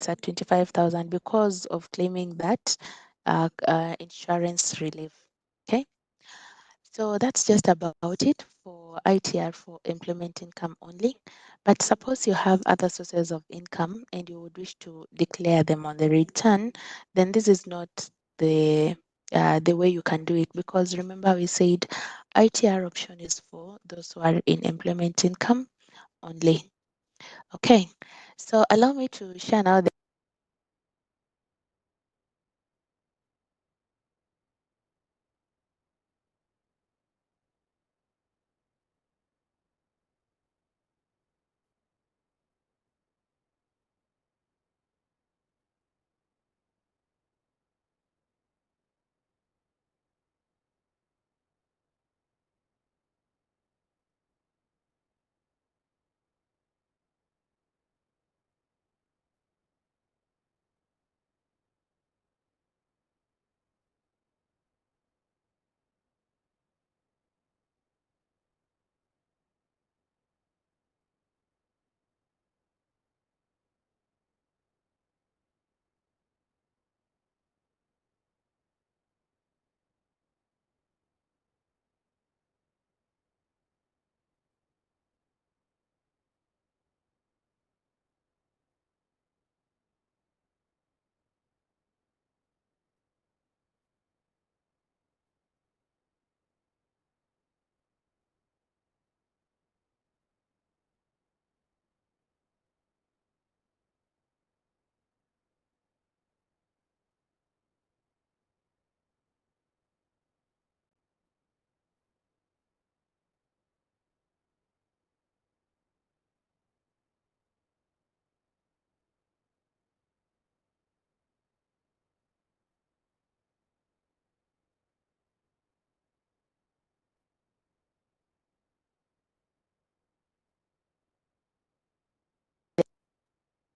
it's at 25,000 because of claiming that insurance relief. Okay, so that's just about it for ITR for employment income only. But suppose you have other sources of income and you would wish to declare them on the return, then this is not the way you can do it, because remember we said ITR option is for those who are in employment income only. Okay, so allow me to share now the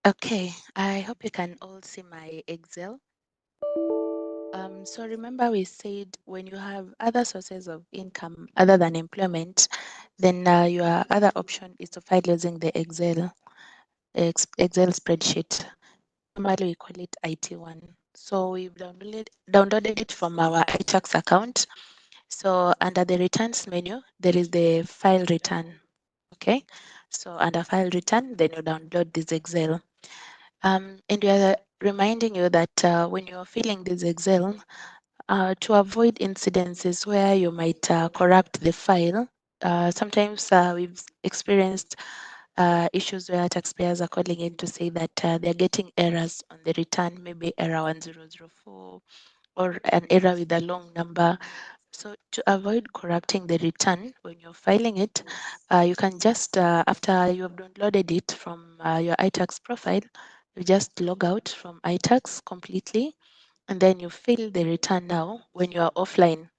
okay, I hope you can all see my Excel. So remember we said when you have other sources of income other than employment, then your other option is to file using the Excel spreadsheet. Normally we call it IT1. So we've downloaded it from our iTax account. So under the returns menu, there is the file return. Okay. So under file return, then you download this Excel. And we are reminding you that when you're filling this Excel, to avoid incidences where you might corrupt the file, sometimes we've experienced issues where taxpayers are calling in to say that they're getting errors on the return, maybe error 1004 or an error with a long number. So to avoid corrupting the return when you're filing it, you can just, after you have downloaded it from your iTax profile, you just log out from iTax completely, and then you fill the return now when you are offline.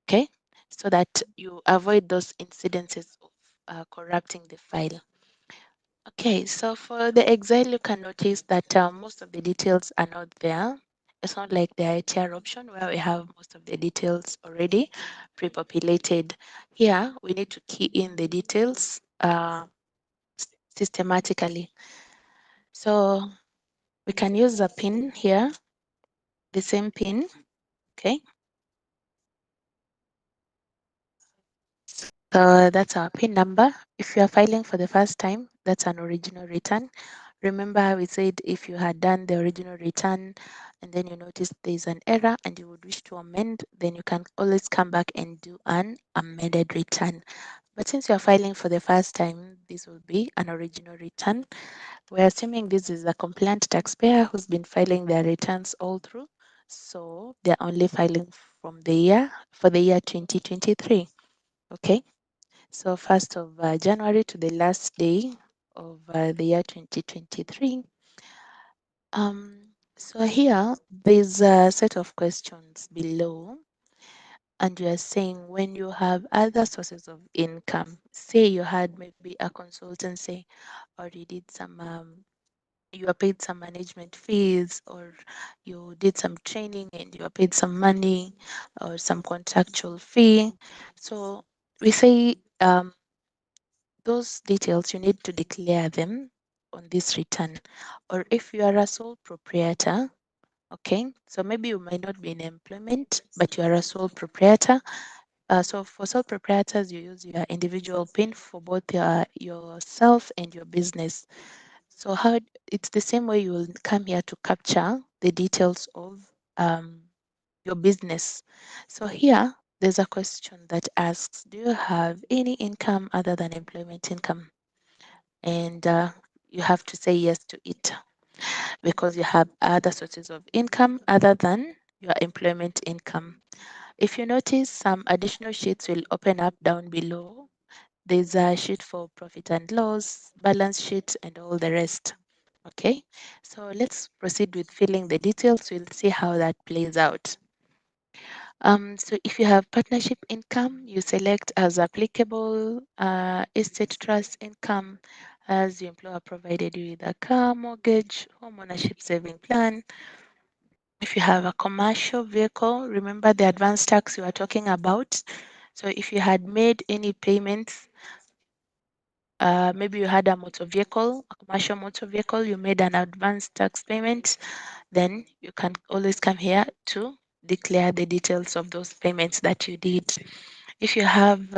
Okay, so that you avoid those incidences of corrupting the file. Okay, so for the Excel, you can notice that most of the details are not there. It's not like the ITR option where we have most of the details already pre-populated. Here, we need to key in the details systematically. So we can use a pin here, the same pin, okay? So that's our PIN number. If you are filing for the first time, that's an original return. Remember, we said if you had done the original return and then you notice there's an error and you would wish to amend, then you can always come back and do an amended return. But since you're filing for the first time, this will be an original return. We're assuming this is a compliant taxpayer who's been filing their returns all through. So they're only filing from the year for the year 2023. Okay. So 1st of January to the last day of the year 2023. So here, there's a set of questions below, and you are saying when you have other sources of income, say you had maybe a consultancy, or you did some, you are paid some management fees, or you did some training and you are paid some money or some contractual fee. So we say those details, you need to declare them on this return. Or if you are a sole proprietor, okay, so maybe you might not be in employment, but you are a sole proprietor. So for sole proprietors, you use your individual PIN for both yourself and your business. So how it's the same way you will come here to capture the details of your business. So here, there's a question that asks, do you have any income other than employment income? And you have to say yes to it because you have other sources of income other than your employment income. If you notice, some additional sheets will open up down below. There's a sheet for profit and loss, balance sheet, and all the rest. Okay, so let's proceed with filling the details. We'll see how that plays out. So if you have partnership income, you select as applicable estate trust income as your employer provided you with a car, mortgage, home ownership saving plan. If you have a commercial vehicle, remember the advance tax you are talking about. So if you had made any payments, maybe you had a motor vehicle, a commercial motor vehicle, you made an advance tax payment, then you can always come here to declare the details of those payments that you did. If you have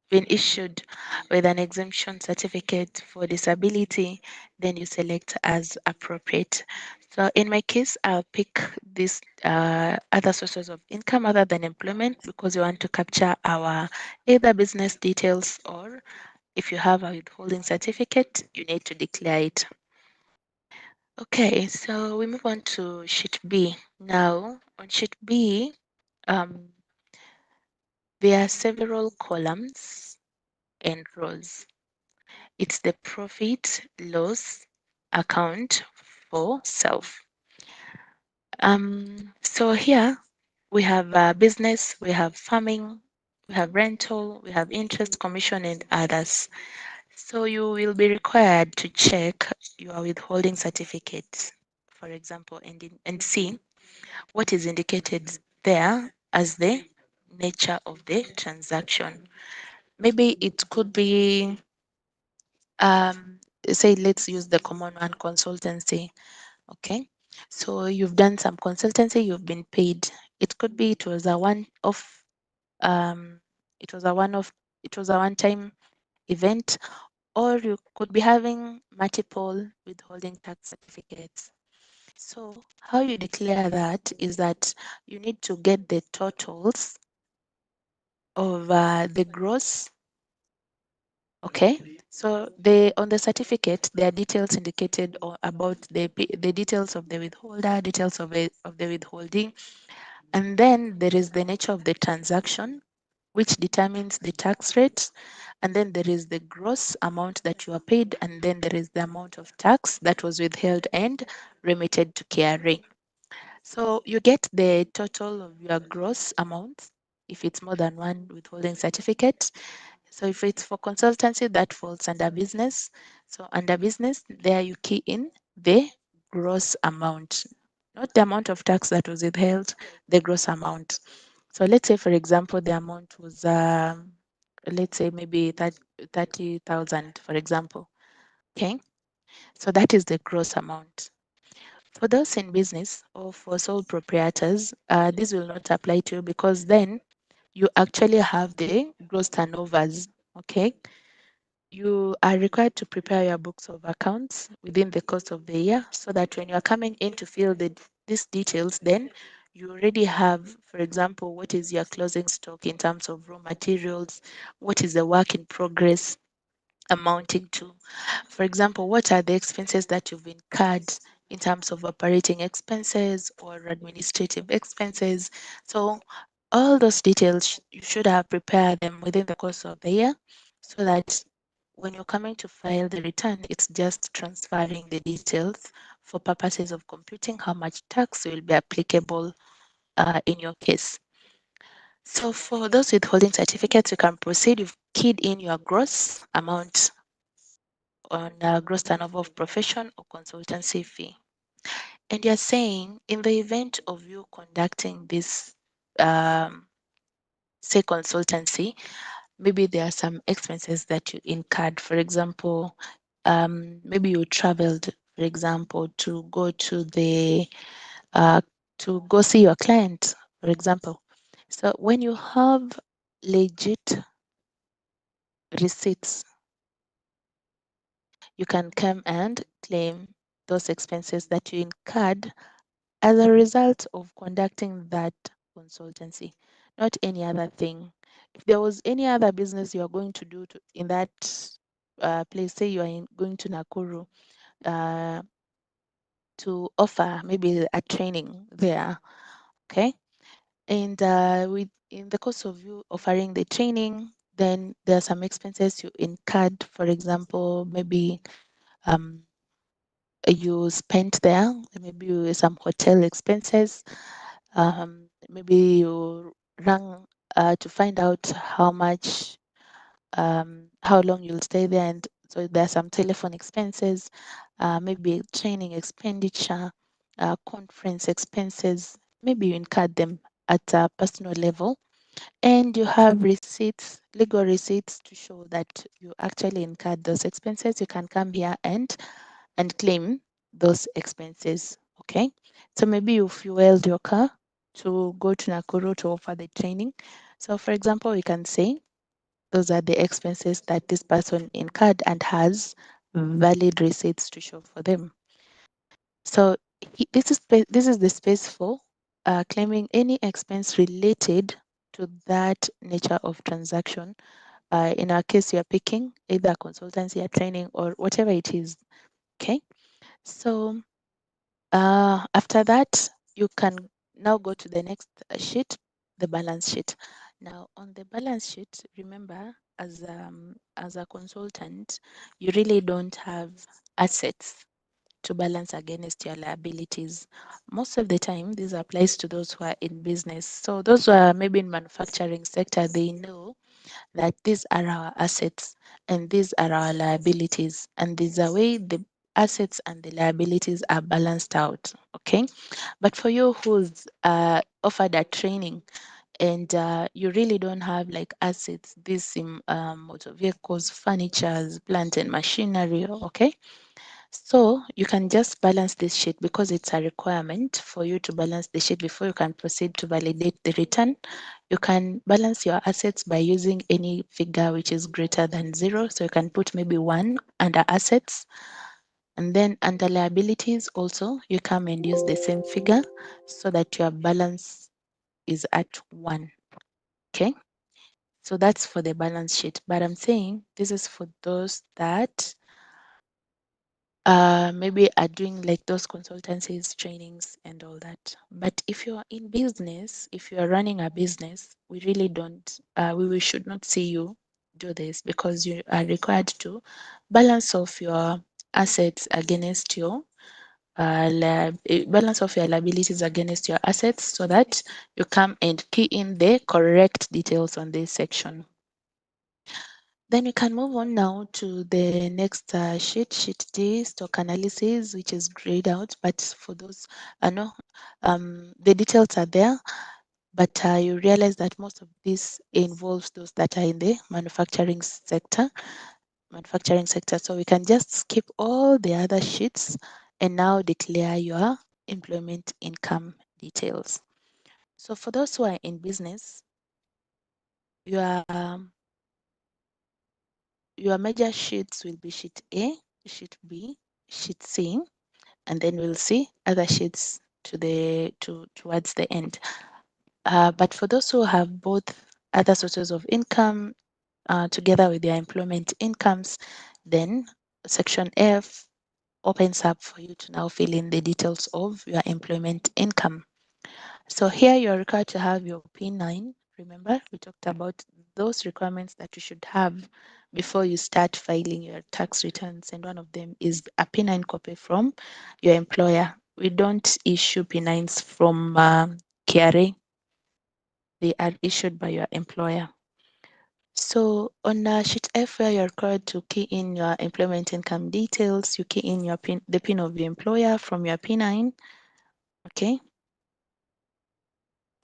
been issued with an exemption certificate for disability, then you select as appropriate. So in my case, I'll pick these other sources of income other than employment because we want to capture our either business details or if you have a withholding certificate, you need to declare it. Okay, so we move on to sheet B. Now, on sheet B, there are several columns and rows. It's the profit loss account for self. So here we have business, we have farming, we have rental, we have interest, commission, and others. So you will be required to check your withholding certificate, for example, and see what is indicated there as the nature of the transaction. Maybe it could be, say, let's use the common one, consultancy. Okay, so you've done some consultancy, you've been paid. It could be it was a one-off, it was a one-off, it was a one-time event, or you could be having multiple withholding tax certificates. So how you declare that is that you need to get the totals of the gross. Okay, so on the certificate there are details indicated about the details of the withholder, details of the withholding, and then there is the nature of the transaction, which determines the tax rate, and then there is the gross amount that you are paid, and then there is the amount of tax that was withheld and remitted to KRA. So you get the total of your gross amount if it's more than one withholding certificate. So if it's for consultancy, that falls under business. So under business, there you key in the gross amount, not the amount of tax that was withheld, the gross amount. So let's say, for example, the amount was, let's say maybe 30,000, for example. Okay, so that is the gross amount. For those in business or for sole proprietors, this will not apply to you because then you actually have the gross turnovers. Okay, you are required to prepare your books of accounts within the course of the year so that when you are coming in to fill these details, then you already have, for example, what is your closing stock in terms of raw materials, what is the work in progress amounting to. For example, what are the expenses that you've incurred in terms of operating expenses or administrative expenses? So all those details, you should have prepared them within the course of the year so that when you're coming to file the return, it's just transferring the details for purposes of computing how much tax will be applicable in your case. So for those withholding certificates, you can proceed. You've keyed in your gross amount on gross turnover of profession or consultancy fee. And you're saying in the event of you conducting this, say, consultancy, maybe there are some expenses that you incurred. For example, maybe you traveled, for example, to go see your client, for example. So when you have legit receipts, you can come and claim those expenses that you incurred as a result of conducting that consultancy, not any other thing. If there was any other business you are going to do in that place, say you are going to Nakuru uh, to offer maybe a training there, okay? And with in the course of you offering the training, then there are some expenses you incurred. For example, maybe um, you spent there, maybe some hotel expenses, maybe you rang to find out how long you'll stay there, and so there are some telephone expenses, maybe training expenditure, conference expenses. Maybe you incurred them at a personal level, and you have receipts, legal receipts to show that you actually incurred those expenses. You can come here and claim those expenses. Okay, so maybe you fueled your car to go to Nakuru to offer the training. So, for example, we can say those are the expenses that this person incurred and has valid receipts to show for them. So, this is the space for claiming any expense related to that nature of transaction. In our case, you are picking either consultancy or training or whatever it is. Okay, so after that, you can now go to the next sheet, the balance sheet. Now, on the balance sheet, remember, as a consultant, you really don't have assets to balance against your liabilities. Most of the time, this applies to those who are in business. So those who are maybe in manufacturing sector, they know that these are our assets and these are our liabilities, and there's a way the assets and the liabilities are balanced out. Okay, but for you who's offered a training and you really don't have like assets, these motor vehicles, furnitures, plant and machinery, okay, so you can just balance this sheet because it's a requirement for you to balance the sheet before you can proceed to validate the return. You can balance your assets by using any figure which is greater than 0. So you can put maybe 1 under assets. And then under liabilities also, you come and use the same figure so that your balance is at 1. Okay. So that's for the balance sheet. But I'm saying this is for those that maybe are doing like those consultancies, trainings, and all that. But if you are in business, if you are running a business, we really don't, we should not see you do this because you are required to balance off your assets against your balance of your liabilities against your assets so that you come and key in the correct details on this section. Then we can move on now to the next sheet D, stock analysis, which is grayed out. But for those, no, the details are there. But you realize that most of this involves those that are in the manufacturing sector. So we can just skip all the other sheets and now declare your employment income details. So for those who are in business, your your major sheets will be sheet A, sheet B, sheet C, and then we'll see other sheets towards the end. But for those who have both other sources of income together with their employment incomes, then section F opens up for you to now fill in the details of your employment income. So here you're required to have your P9. Remember, we talked about those requirements that you should have before you start filing your tax returns. And one of them is a P9 copy from your employer. We don't issue P9s from KRA. They are issued by your employer. So on sheet F, where you're required to key in your employment income details, you key in your PIN, the PIN of your employer from your P9. Okay.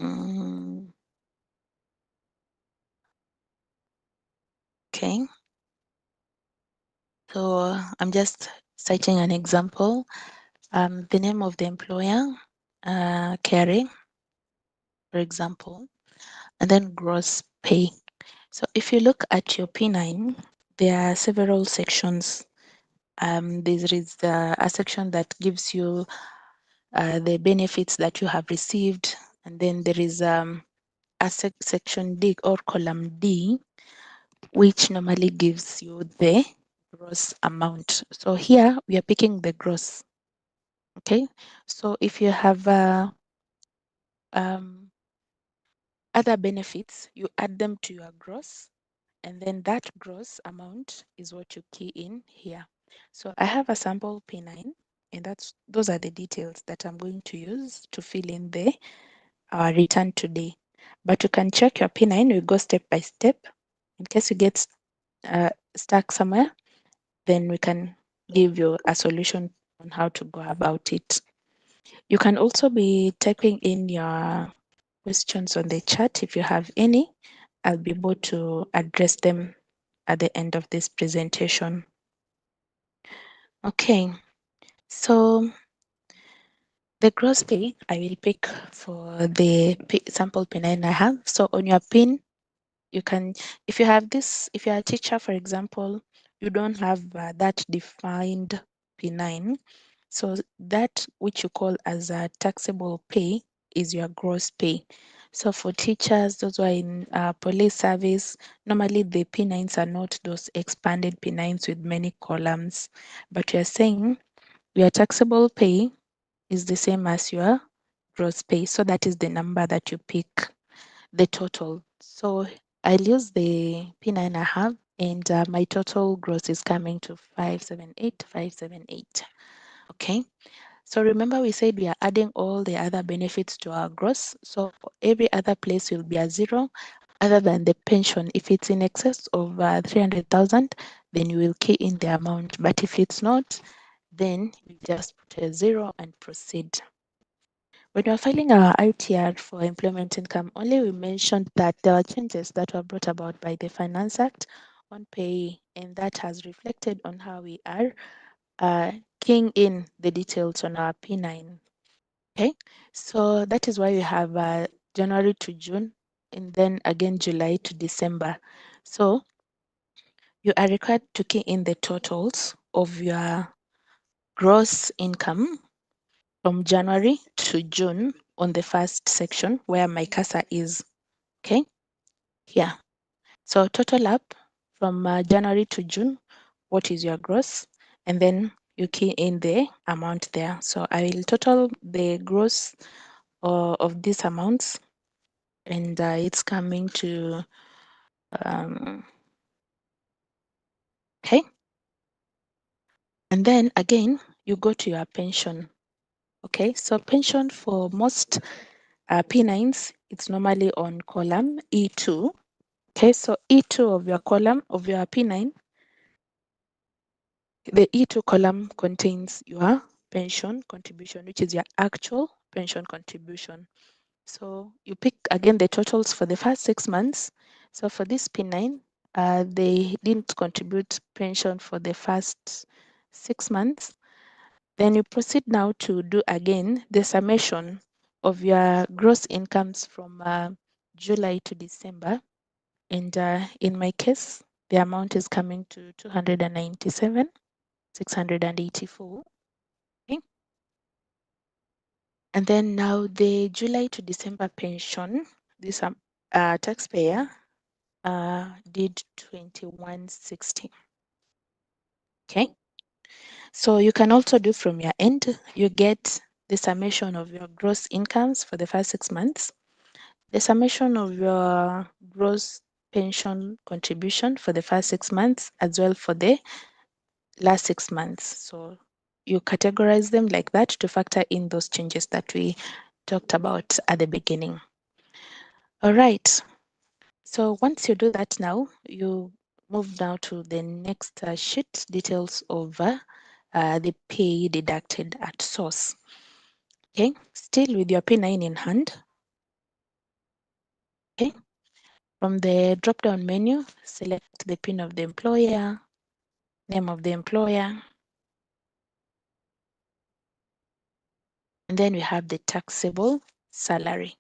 Mm, okay. So I'm just citing an example. The name of the employer, Carrie, for example, and then gross pay. So if you look at your P9, there are several sections. There is a section that gives you the benefits that you have received, and then there is a section D or column D, which normally gives you the gross amount. So here we are picking the gross. Okay, so if you have um, other benefits, you add them to your gross, and then that gross amount is what you key in here. So I have a sample P9, and those are the details that I'm going to use to fill in the return today. But you can check your P9. We go step by step. In case you get stuck somewhere, then we can give you a solution on how to go about it. You can also be typing in your questions on the chat if you have any. I'll be able to address them at the end of this presentation. Okay, so the gross pay I will pick for the sample P9 I have. So on your pin, you can, if you have this, if you're a teacher, for example, you don't have that defined P9. So that which you call as a taxable pay is your gross pay. So for teachers, those who are in police service, normally the P9s are not those expanded P9s with many columns, but you're saying your taxable pay is the same as your gross pay. So that is the number that you pick, the total. So I'll use the P9 I have, and my total gross is coming to 578,578. Okay. So remember we said we are adding all the other benefits to our gross. So every other place will be a zero other than the pension. If it's in excess of 300,000, then you will key in the amount. But if it's not, then you just put a zero and proceed. When we're filing our ITR for employment income, only we mentioned that there are changes that were brought about by the Finance Act on pay, and that has reflected on how we are keying in the details on our P9. Okay, so that is why we have January to June, and then again July to December. So you are required to key in the totals of your gross income from January to June on the first section where my cursor is. Okay, here. So total up from January to June, what is your gross? And then you key in the amount there. So I will total the gross of these amounts, and it's coming to okay. And then again, you go to your pension. Okay, so pension for most P9s, it's normally on column E2. Okay, so E2 of your column of your P9, the E2 column contains your pension contribution, which is your actual pension contribution. So you pick again the totals for the first 6 months. So for this P9, they didn't contribute pension for the first 6 months. Then you proceed now to do again the summation of your gross incomes from July to December. And in my case, the amount is coming to 297,684. Okay. And then now the July to December pension, this taxpayer did 2160. Okay. So you can also do from your end, you get the summation of your gross incomes for the first 6 months, the summation of your gross pension contribution for the first 6 months, as well for the last 6 months. So you categorize them like that to factor in those changes that we talked about at the beginning. All right. So once you do that now, you move now to the next sheet, details of the pay deducted at source. Okay, still with your P9 in hand. Okay, from the drop-down menu, select the PIN of the employer, name of the employer, and then we have the taxable salary.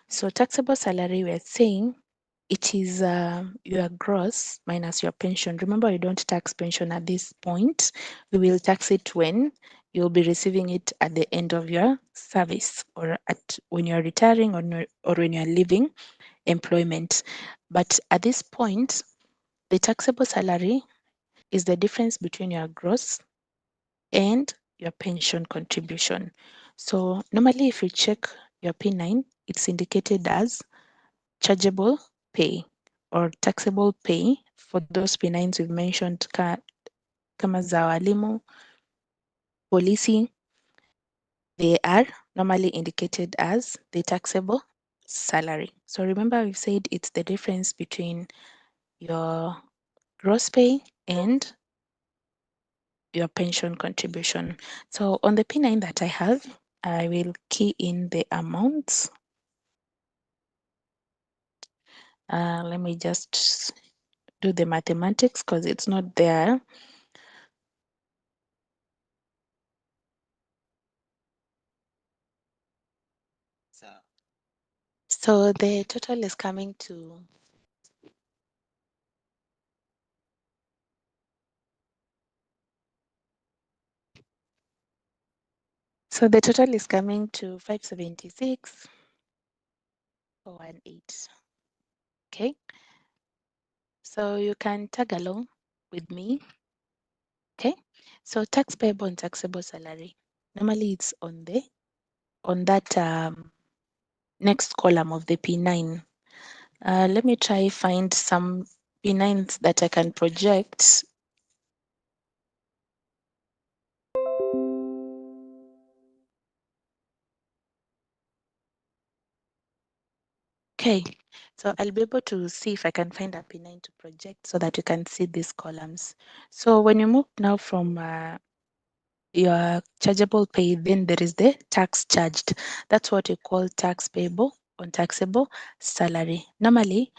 So taxable salary, we're saying it is your gross minus your pension. Remember, you don't tax pension at this point. We will tax it when you'll be receiving it at the end of your service, or at when you're retiring, or when you're leaving employment. But at this point, the taxable salary is the difference between your gross and your pension contribution. So normally, if you check your P9, it's indicated as chargeable pay or taxable pay for those P9s we've mentioned, kama za walimu, polisi. They are normally indicated as the taxable salary. So remember, we've said it's the difference between your gross pay and your pension contribution. So on the P9 that I have, I will key in the amounts. Let me just do the mathematics because it's not there. So the total is coming to So the total is coming to 576,418. Okay, so you can tag along with me. Okay, so tax payable and taxable salary. Normally it's on that next column of the P9. Let me try find some P9s that I can project. Okay, so I'll be able to see if I can find a P9 to project so that you can see these columns. So when you move now from your chargeable pay, then there is the tax charged. That's what we call tax payable on taxable salary. Normally,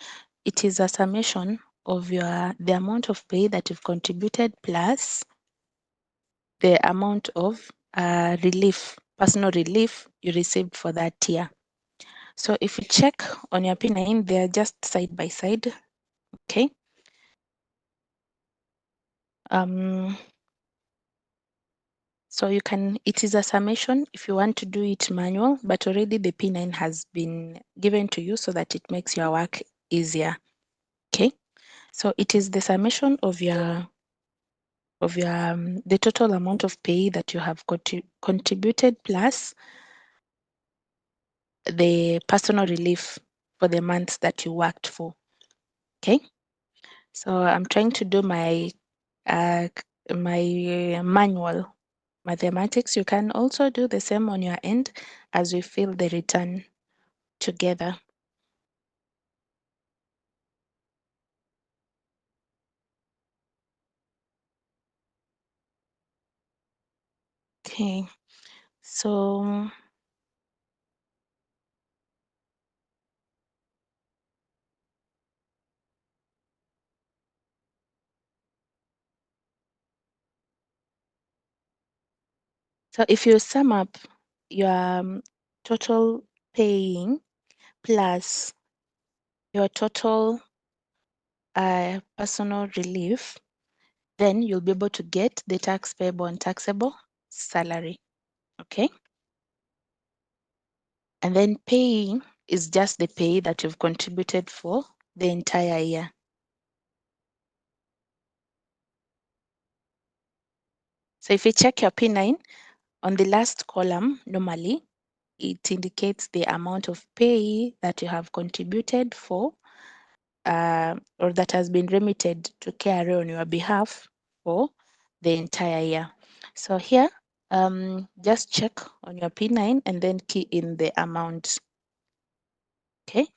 it is a summation of the amount of pay that you've contributed plus the amount of personal relief you received for that year. So if you check on your P9, they are just side by side. Okay. So it is a summation if you want to do it manual, but already the P9 has been given to you so that it makes your work easier. Okay. So it is the summation of the total amount of pay that you have contributed plus the personal relief for the months that you worked for. Okay. So I'm trying to do my manual mathematics. You can also do the same on your end as we fill the return together. Okay, so if you sum up your total paying plus your total personal relief, then you'll be able to get the tax payable and taxable salary. Okay. And then paying is just the pay that you've contributed for the entire year. So if you check your P9, on the last column, normally, it indicates the amount of pay that you have contributed for or that has been remitted to KRA on your behalf for the entire year. So here, just check on your P9 and then key in the amount. Okay.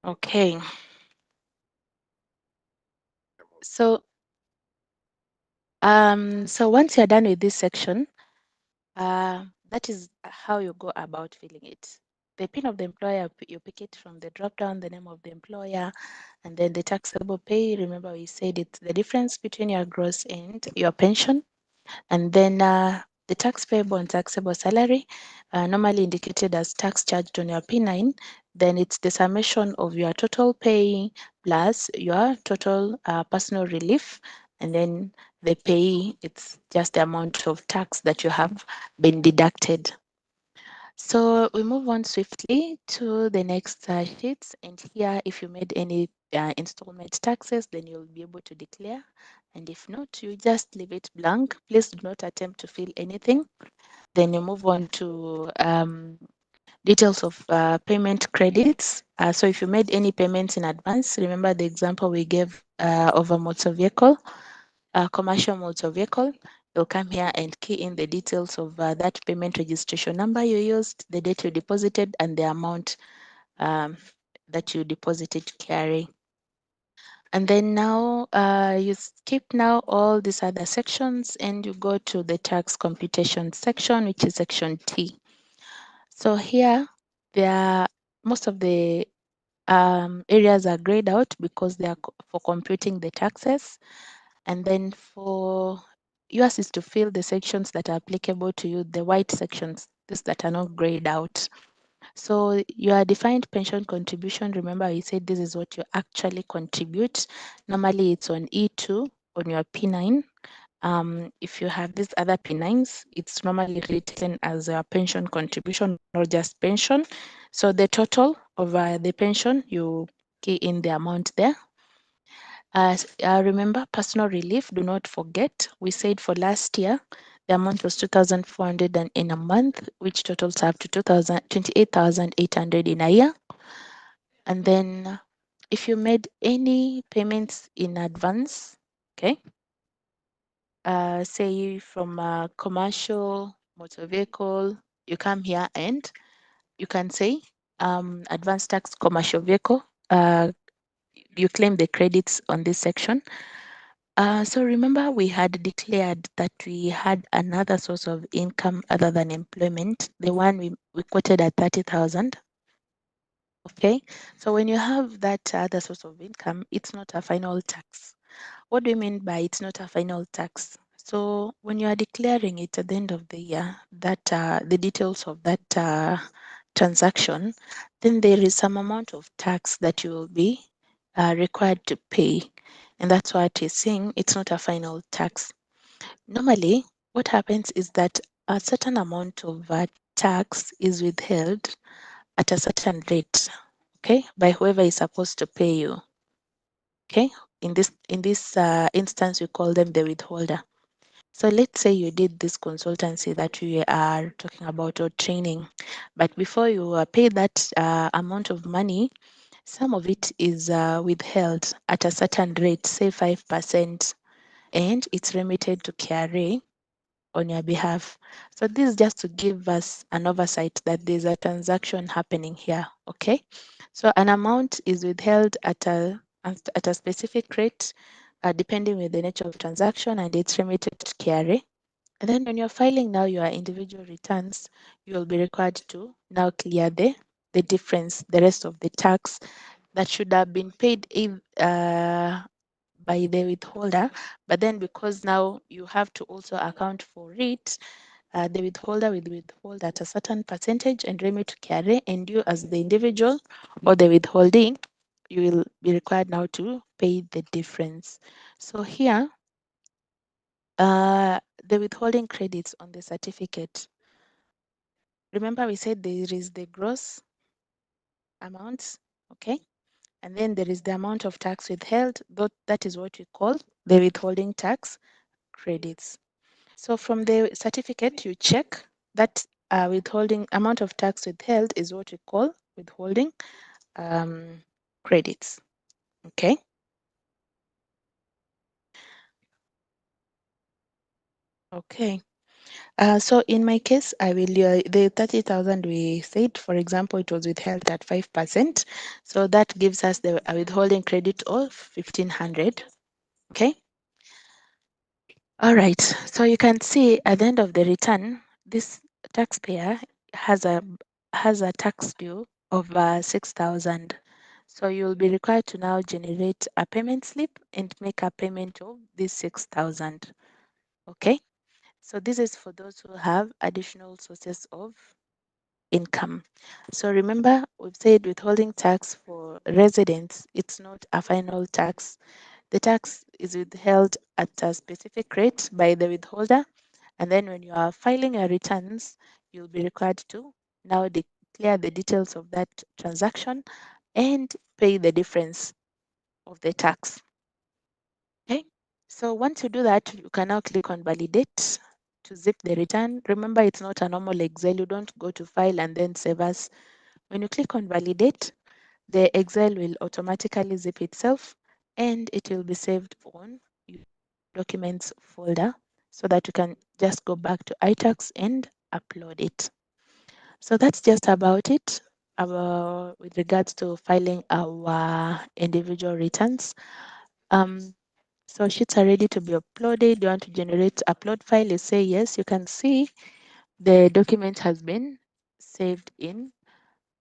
Okay. So once you're done with this section, that is how you go about filling it. the PIN of the employer, you pick it from the drop down, the name of the employer, and then the taxable pay. Remember, we said it's the difference between your gross and your pension. And then the tax payable and taxable salary, normally indicated as tax charged on your P9, then it's the summation of your total pay plus your total personal relief, and then the pay, it's just the amount of tax that you have been deducted. So we move on swiftly to the next sheets, and here if you made any installment taxes, then you'll be able to declare, and if not, you just leave it blank. Please do not attempt to fill anything. Then you move on to details of payment credits. So if you made any payments in advance, remember the example we gave of a motor vehicle, a commercial motor vehicle. You'll come here and key in the details of that payment registration number you used, the date you deposited, and the amount that you deposited KRA. And then now you skip now all these other sections and you go to the tax computation section, which is section T. So here, most of the areas are grayed out because they are for computing the taxes. And then for yours is to fill the sections that are applicable to you, the white sections, these that are not grayed out. So your defined pension contribution, remember I said this is what you actually contribute. Normally it's on E2 on your P9. If you have these other P9s, it's normally written as a pension contribution or just pension. So the total of the pension, you key in the amount there. Remember, personal relief, do not forget, we said for last year, the amount was 2,400 in a month, which totals up to 28,800 in a year. And then if you made any payments in advance, okay, say from a commercial motor vehicle, you come here and you can say advanced tax commercial vehicle, you claim the credits on this section. So remember we had declared that we had another source of income other than employment, the one we quoted at 30,000. Okay, so when you have that other source of income, it's not a final tax. What do you mean by it's not a final tax? So when you are declaring it at the end of the year, that the details of that transaction, then there is some amount of tax that you will be required to pay. And that's why it is saying it's not a final tax. Normally, what happens is that a certain amount of tax is withheld at a certain rate, okay, by whoever is supposed to pay you. Okay, in this instance, we call them the withholder. So let's say you did this consultancy that we are talking about or training, but before you pay that amount of money, some of it is withheld at a certain rate, say 5%, and it's remitted to KRA on your behalf. So this is just to give us an oversight that there's a transaction happening here, okay? So an amount is withheld at a specific rate, depending with the nature of transaction, and it's remitted to KRA. And then when you're filing now your individual returns, you'll be required to now clear the difference, the rest of the tax that should have been paid by the withholder, but then because now you have to also account for it, the withholder will withhold at a certain percentage and remit to KRA, and you as the individual or the withholding, you will be required now to pay the difference. So here, the withholding credits on the certificate. Remember we said there is the gross amounts, okay? And then there is the amount of tax withheld, that is what we call the withholding tax credits. So from the certificate, you check that withholding amount of tax withheld is what we call withholding credits. Okay. Okay. So in my case, I will the 30,000 we said, for example, it was withheld at 5%. So that gives us the withholding credit of 1,500. Okay. All right. So you can see at the end of the return, this taxpayer has a has a tax due of 6,000. So you'll be required to now generate a payment slip and make a payment of this 6,000. Okay, so this is for those who have additional sources of income. So remember, we've said withholding tax for residents, it's not a final tax. The tax is withheld at a specific rate by the withholder, and then when you are filing your returns, you'll be required to now declare the details of that transaction and pay the difference of the tax. Okay, so once you do that, you can now click on validate to zip the return. Remember, it's not a normal Excel. You don't go to file and then save as. When you click on validate, the Excel will automatically zip itself and it will be saved on your documents folder so that you can just go back to iTax and upload it. So that's just about it with regards to filing our individual returns. So sheets are ready to be uploaded. You want to generate upload file, you say yes. You can see the document has been saved in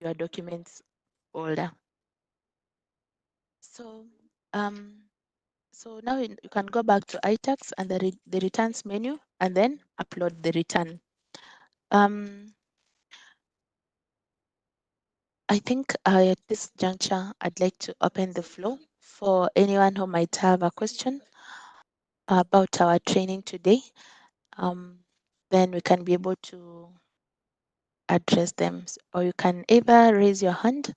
your documents folder. So so now you can go back to iTax and the returns menu and then upload the return. I think at this juncture, I'd like to open the floor for anyone who might have a question about our training today. Then we can be able to address them. Or you can either raise your hand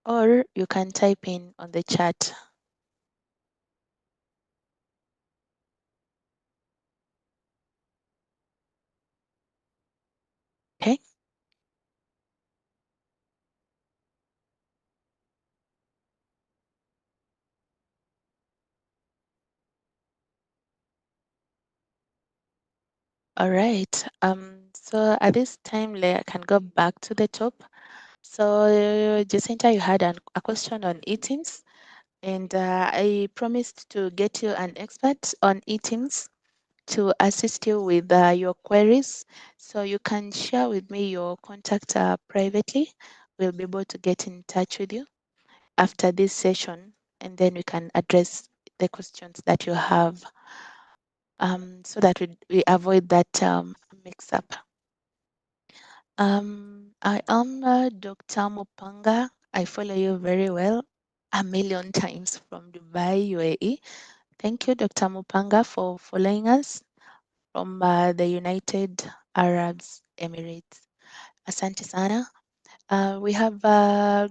or you can type in on the chat. Okay. All right. So at this time, I can go back to the top. So Jacinta, you had a question on eTeams, and I promised to get you an expert on eTeams to assist you with your queries. So you can share with me your contact privately. We'll be able to get in touch with you after this session, and then we can address the questions that you have so that we avoid that mix up. I am Dr. Mupanga. I follow you very well, a million times from Dubai, UAE. Thank you, Dr. Mupanga, for following us from the United Arab Emirates. Asante sana. We have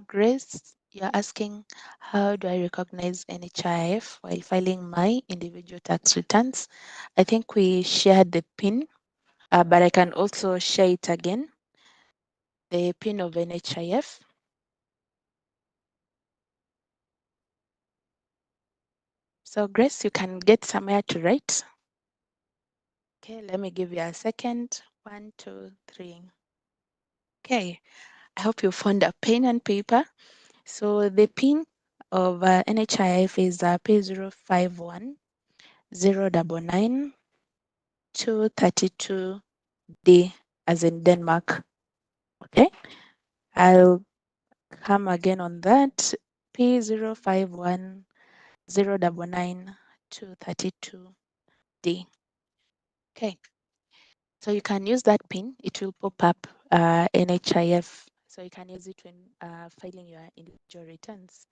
Grace. You're asking, how do I recognize NHIF while filing my individual tax returns? I think we shared the PIN, but I can also share it again. The PIN of NHIF. So Grace, you can get somewhere to write. Okay, let me give you a second. 1, 2, 3. Okay, I hope you found a pen and paper. So the PIN of NHIF is P051 099 232D as in Denmark. Okay, I'll come again on that. P051 099 232D. Okay, so you can use that PIN. It will pop up NHIF. So you can use it when filing your individual returns.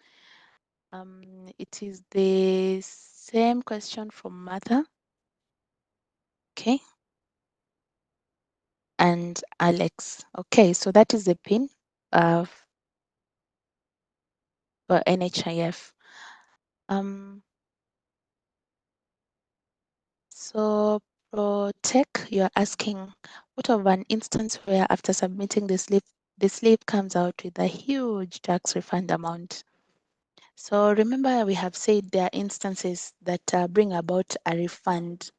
It is the same question from Martha. Okay. And Alex. Okay, so that is the PIN for NHIF. So Protech, you're asking, what of an instance where after submitting the slip comes out with a huge tax refund amount? So remember, we have said there are instances that bring about a refund.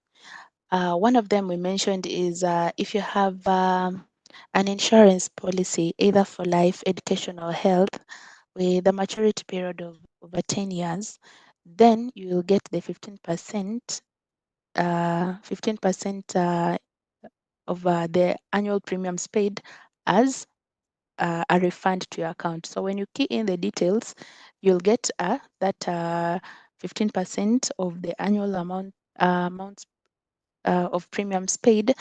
One of them we mentioned is if you have an insurance policy, either for life, education, or health, with a maturity period of over 10 years, then you will get the 15% of the annual premiums paid as a refund to your account. So when you key in the details, you'll get that 15% of the annual amounts of premiums paid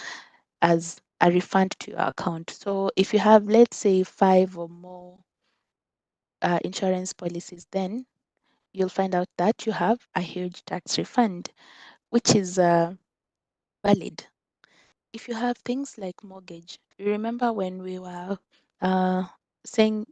as a refund to your account. So if you have, let's say, 5 or more insurance policies, then you'll find out that you have a huge tax refund, which is valid. If you have things like mortgage, you remember when we were uh, saying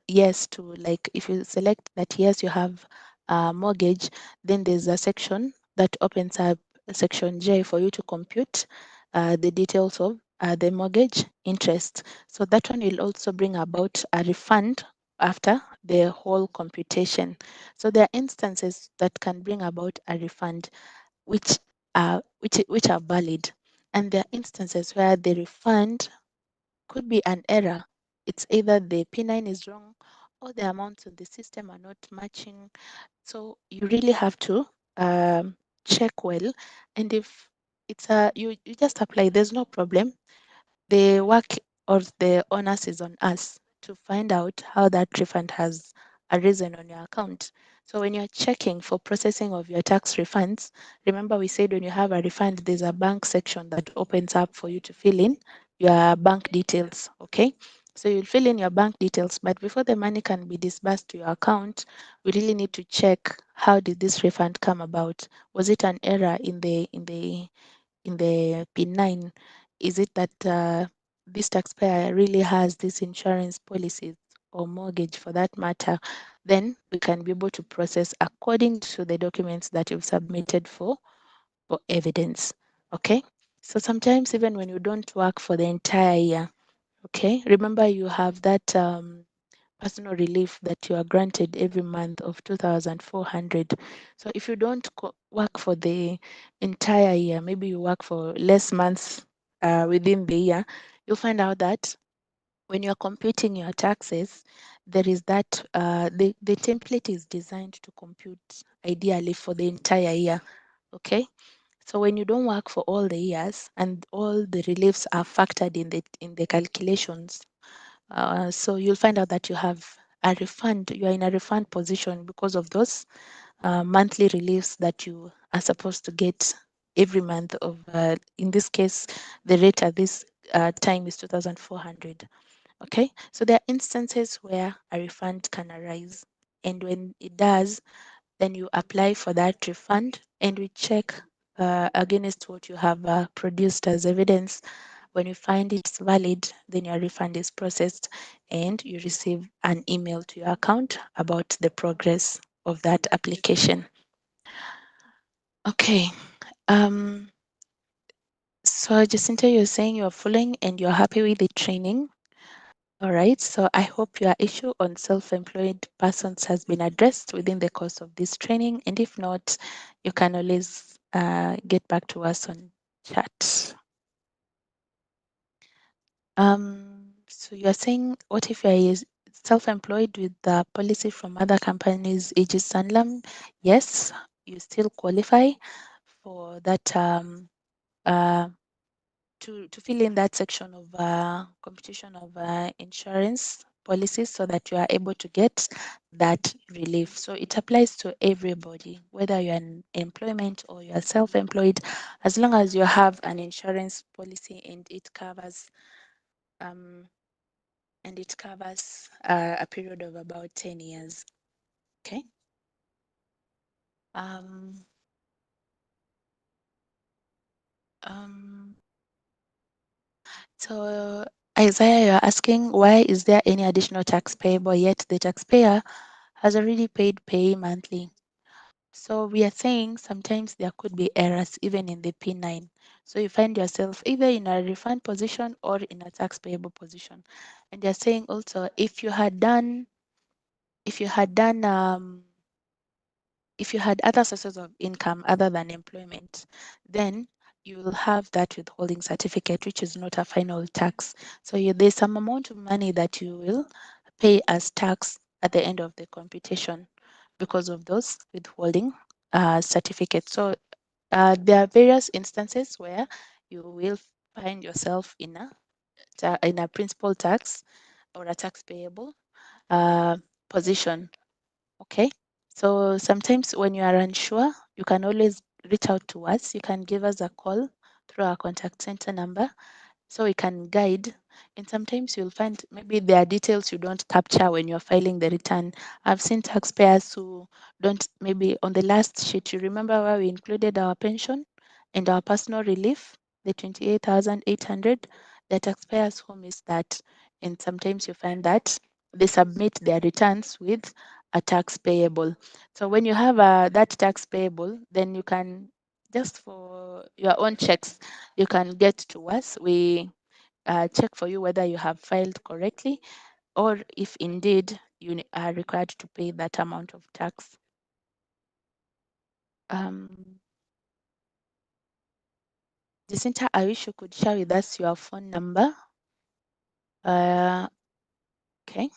yes to, like, if you select that yes, you have a mortgage, then there's a section that opens up section J for you to compute the details of the mortgage interest. So that one will also bring about a refund after the whole computation. So there are instances that can bring about a refund which which are valid, and there are instances where the refund could be an error. It's either the P9 is wrong or the amounts in the system are not matching. So you really have to check well, and if it's a you just apply, there's no problem. The work or the onus is on us to find out how that refund has arisen on your account. So when you're checking for processing of your tax refunds, remember we said when you have a refund, there's a bank section that opens up for you to fill in your bank details. Okay. So you'll fill in your bank details, but before the money can be disbursed to your account, we really need to check how did this refund come about? Was it an error in the P9? Is it that this taxpayer really has these insurance policies or mortgage for that matter? Then we can be able to process according to the documents that you've submitted for evidence. Okay. So sometimes even when you don't work for the entire year, okay, remember you have that personal relief that you are granted every month of 2,400. So if you don't work for the entire year, maybe you work for less months within the year, you'll find out that when you're computing your taxes, there is that the template is designed to compute ideally for the entire year. Okay. So when you don't work for all the years and all the reliefs are factored in the calculations, so you'll find out that you have a refund, you are in a refund position because of those monthly reliefs that you are supposed to get every month of, in this case, the rate at this time is 2,400. Okay, so there are instances where a refund can arise, and when it does, then you apply for that refund and we check against what you have produced as evidence. When you find it's valid, then your refund is processed and you receive an email to your account about the progress of that application. Okay. So Jacinta, you're saying you're following and you're happy with the training. All right. So I hope your issue on self-employed persons has been addressed within the course of this training. And if not, you can always get back to us on chat. So you're saying, what if you're self-employed with the policy from other companies, e.g. Sanlam? Yes, you still qualify for that uh, to fill in that section of competition of insurance policies so that you are able to get that relief. So it applies to everybody, whether you're in employment or you're self-employed, as long as you have an insurance policy and it covers um, a period of about 10 years. Okay. Um, um, so Isaiah, you're asking, why is there any additional tax payable yet the taxpayer has already paid pay monthly? So we are saying sometimes there could be errors even in the P9. So you find yourself either in a refund position or in a tax payable position. And they're saying also if you had done if you had other sources of income other than employment, then you will have that withholding certificate, which is not a final tax. So there's some amount of money that you will pay as tax at the end of the computation because of those withholding certificates. So there are various instances where you will find yourself in a principal tax or a tax payable position. Okay, so sometimes when you are unsure, you can always reach out to us. You can give us a call through our contact center number so we can guide. And sometimes you'll find maybe there are details you don't capture when you're filing the return. I've seen taxpayers who don't, maybe on the last sheet, you remember where we included our pension and our personal relief, the 28,800. The taxpayers who miss that. And sometimes you find that they submit their returns with a tax payable. So when you have that tax payable, then you can, just for your own checks, you can get to us. We check for you whether you have filed correctly or if indeed you are required to pay that amount of tax. Jacinta, I wish you could share with us your phone number. Okay.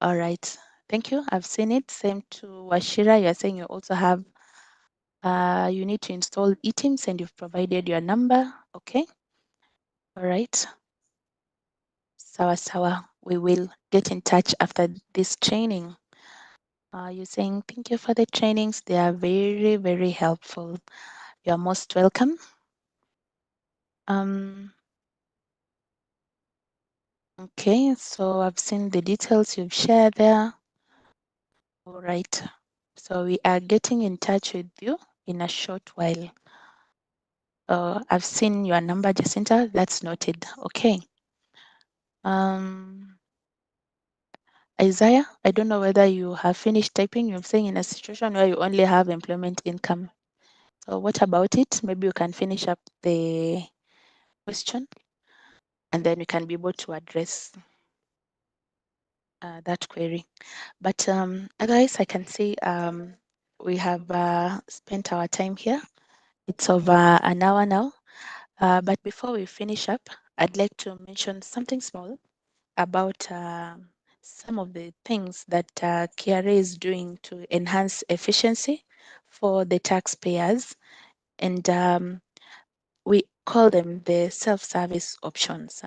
All right. Thank you. I've seen it. Same to Washira. You're saying you also have, you need to install eTeams and you've provided your number. Okay. All right. Sawa sawa. We will get in touch after this training. You're saying thank you for the trainings. They are very, very helpful. You're most welcome. Okay, so I've seen the details you've shared there. All right. So we are getting in touch with you in a short while. I've seen your number, Jacinta. That's noted. Okay. Isaiah, I don't know whether you have finished typing. You're saying in a situation where you only have employment income. So what about it? Maybe you can finish up the question and then we can be able to address that query. But otherwise, I can see we have spent our time here. It's over an hour now. But before we finish up, I'd like to mention something small about some of the things that KRA is doing to enhance efficiency for the taxpayers. And we call them the self-service options.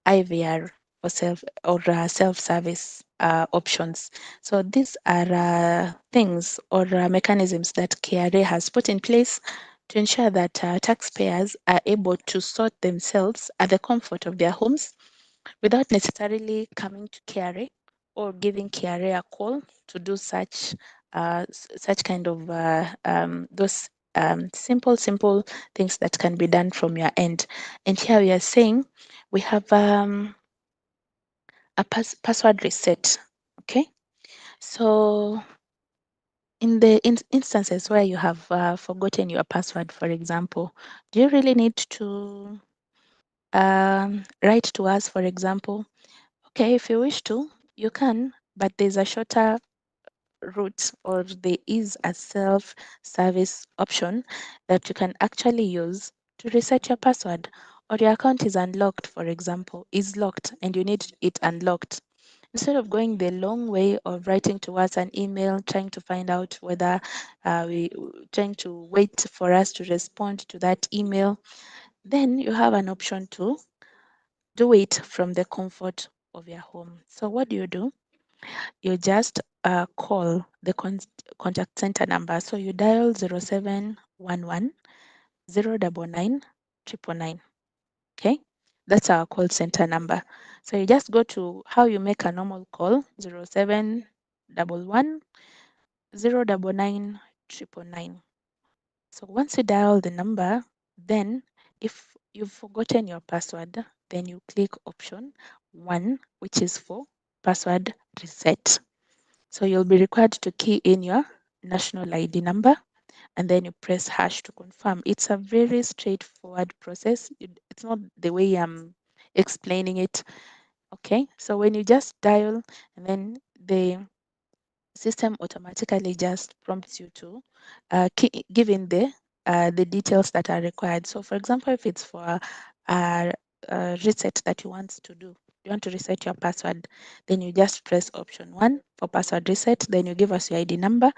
IVR or self-service options. So these are things or mechanisms that KRA has put in place to ensure that taxpayers are able to sort themselves at the comfort of their homes without necessarily coming to KRA or giving KRA a call to do such kind of those simple things that can be done from your end. And here we are saying we have a password reset. Okay, so in the instances where you have forgotten your password, for example, do you really need to write to us, for example? Okay, if you wish to, you can, but there's a shorter route, or there is a self-service option that you can actually use to reset your password. Or your account is unlocked, for example, is locked and you need it unlocked. Instead of going the long way of writing to us an email, trying to find out whether trying to wait for us to respond to that email, then you have an option to do it from the comfort of your home. So what do? You just call the contact center number. So you dial 0711 099 999. Okay, that's our call center number. So you just go to how you make a normal call, 0711 099 999. So once you dial the number, then if you've forgotten your password, then you click option 1, which is for password reset. So you'll be required to key in your national ID number and then you press hash to confirm. It's a very straightforward process. It's not the way I'm explaining it. Okay, so when you just dial and then the system automatically just prompts you to give in the details that are required. So for example, if it's for a reset that you want to do, you want to reset your password, then you just press option 1 for password reset, then you give us your ID number,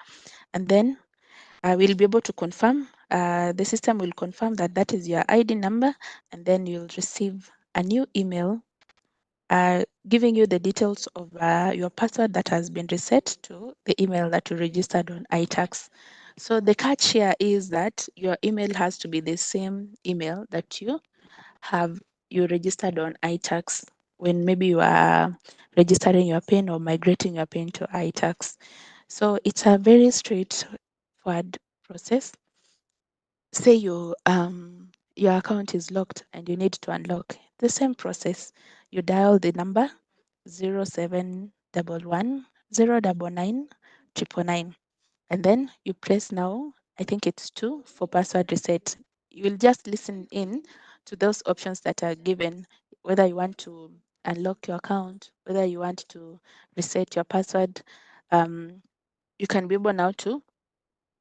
and then we'll be able to confirm, the system will confirm that that is your ID number, and then you'll receive a new email giving you the details of your password that has been reset to the email that you registered on iTax. So the catch here is that your email has to be the same email that you registered on iTax when maybe you are registering your PIN or migrating your PIN to iTax. So it's a very straightforward process. Say your account is locked and you need to unlock. The same process. You dial the number 0711 099 999, and then you press now. I think it's 2 for password reset. You will just listen in to those options that are given, whether you want to unlock your account, whether you want to reset your password. You can be able now to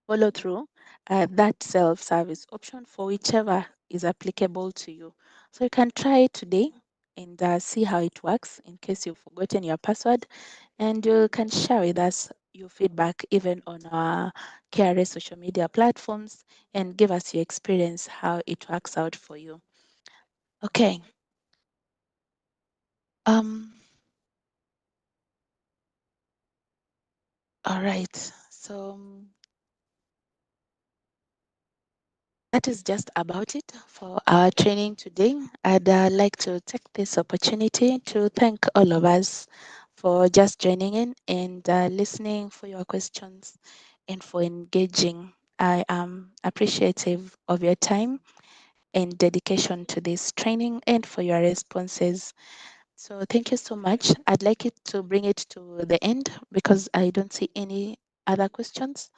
follow through that self-service option for whichever is applicable to you. So you can try it today and see how it works in case you've forgotten your password, and you can share with us your feedback even on our KRA social media platforms and give us your experience how it works out for you. Okay. All right. So that is just about it for our training today. I'd like to take this opportunity to thank all of us for just joining in and listening, for your questions and for engaging. I am appreciative of your time and dedication to this training and for your responses. So thank you so much. I'd like it to bring it to the end because I don't see any other questions.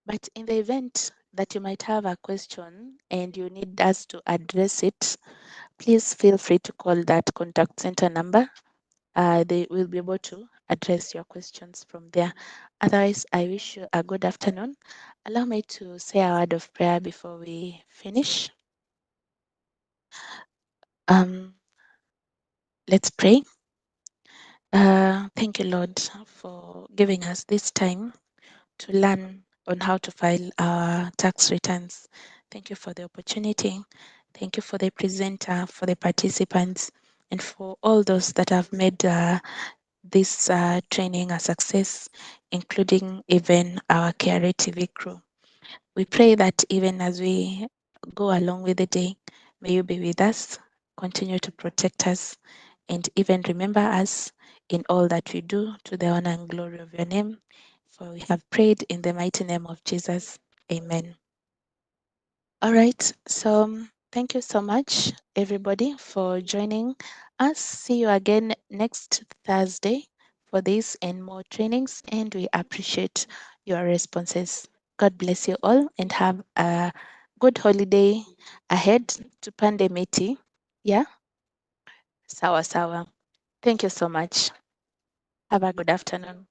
But in the event that you might have a question and you need us to address it, please feel free to call that contact center number. They will be able to address your questions from there. Otherwise, I wish you a good afternoon. Allow me to say a word of prayer before we finish. Let's pray. Thank you, Lord, for giving us this time to learn on how to file our tax returns. Thank you for the opportunity. Thank you for the presenter, for the participants, and for all those that have made this training a success, including even our KRA TV crew. We pray that even as we go along with the day, may you be with us, continue to protect us, and even remember us in all that we do to the honor and glory of your name. For we have prayed in the mighty name of Jesus. Amen. All right. So thank you so much, everybody, for joining us. See you again next Thursday for this and more trainings. And we appreciate your responses. God bless you all and have a good holiday ahead. Tupande miti. Yeah. Sawa sawa. Thank you so much. Have a good afternoon.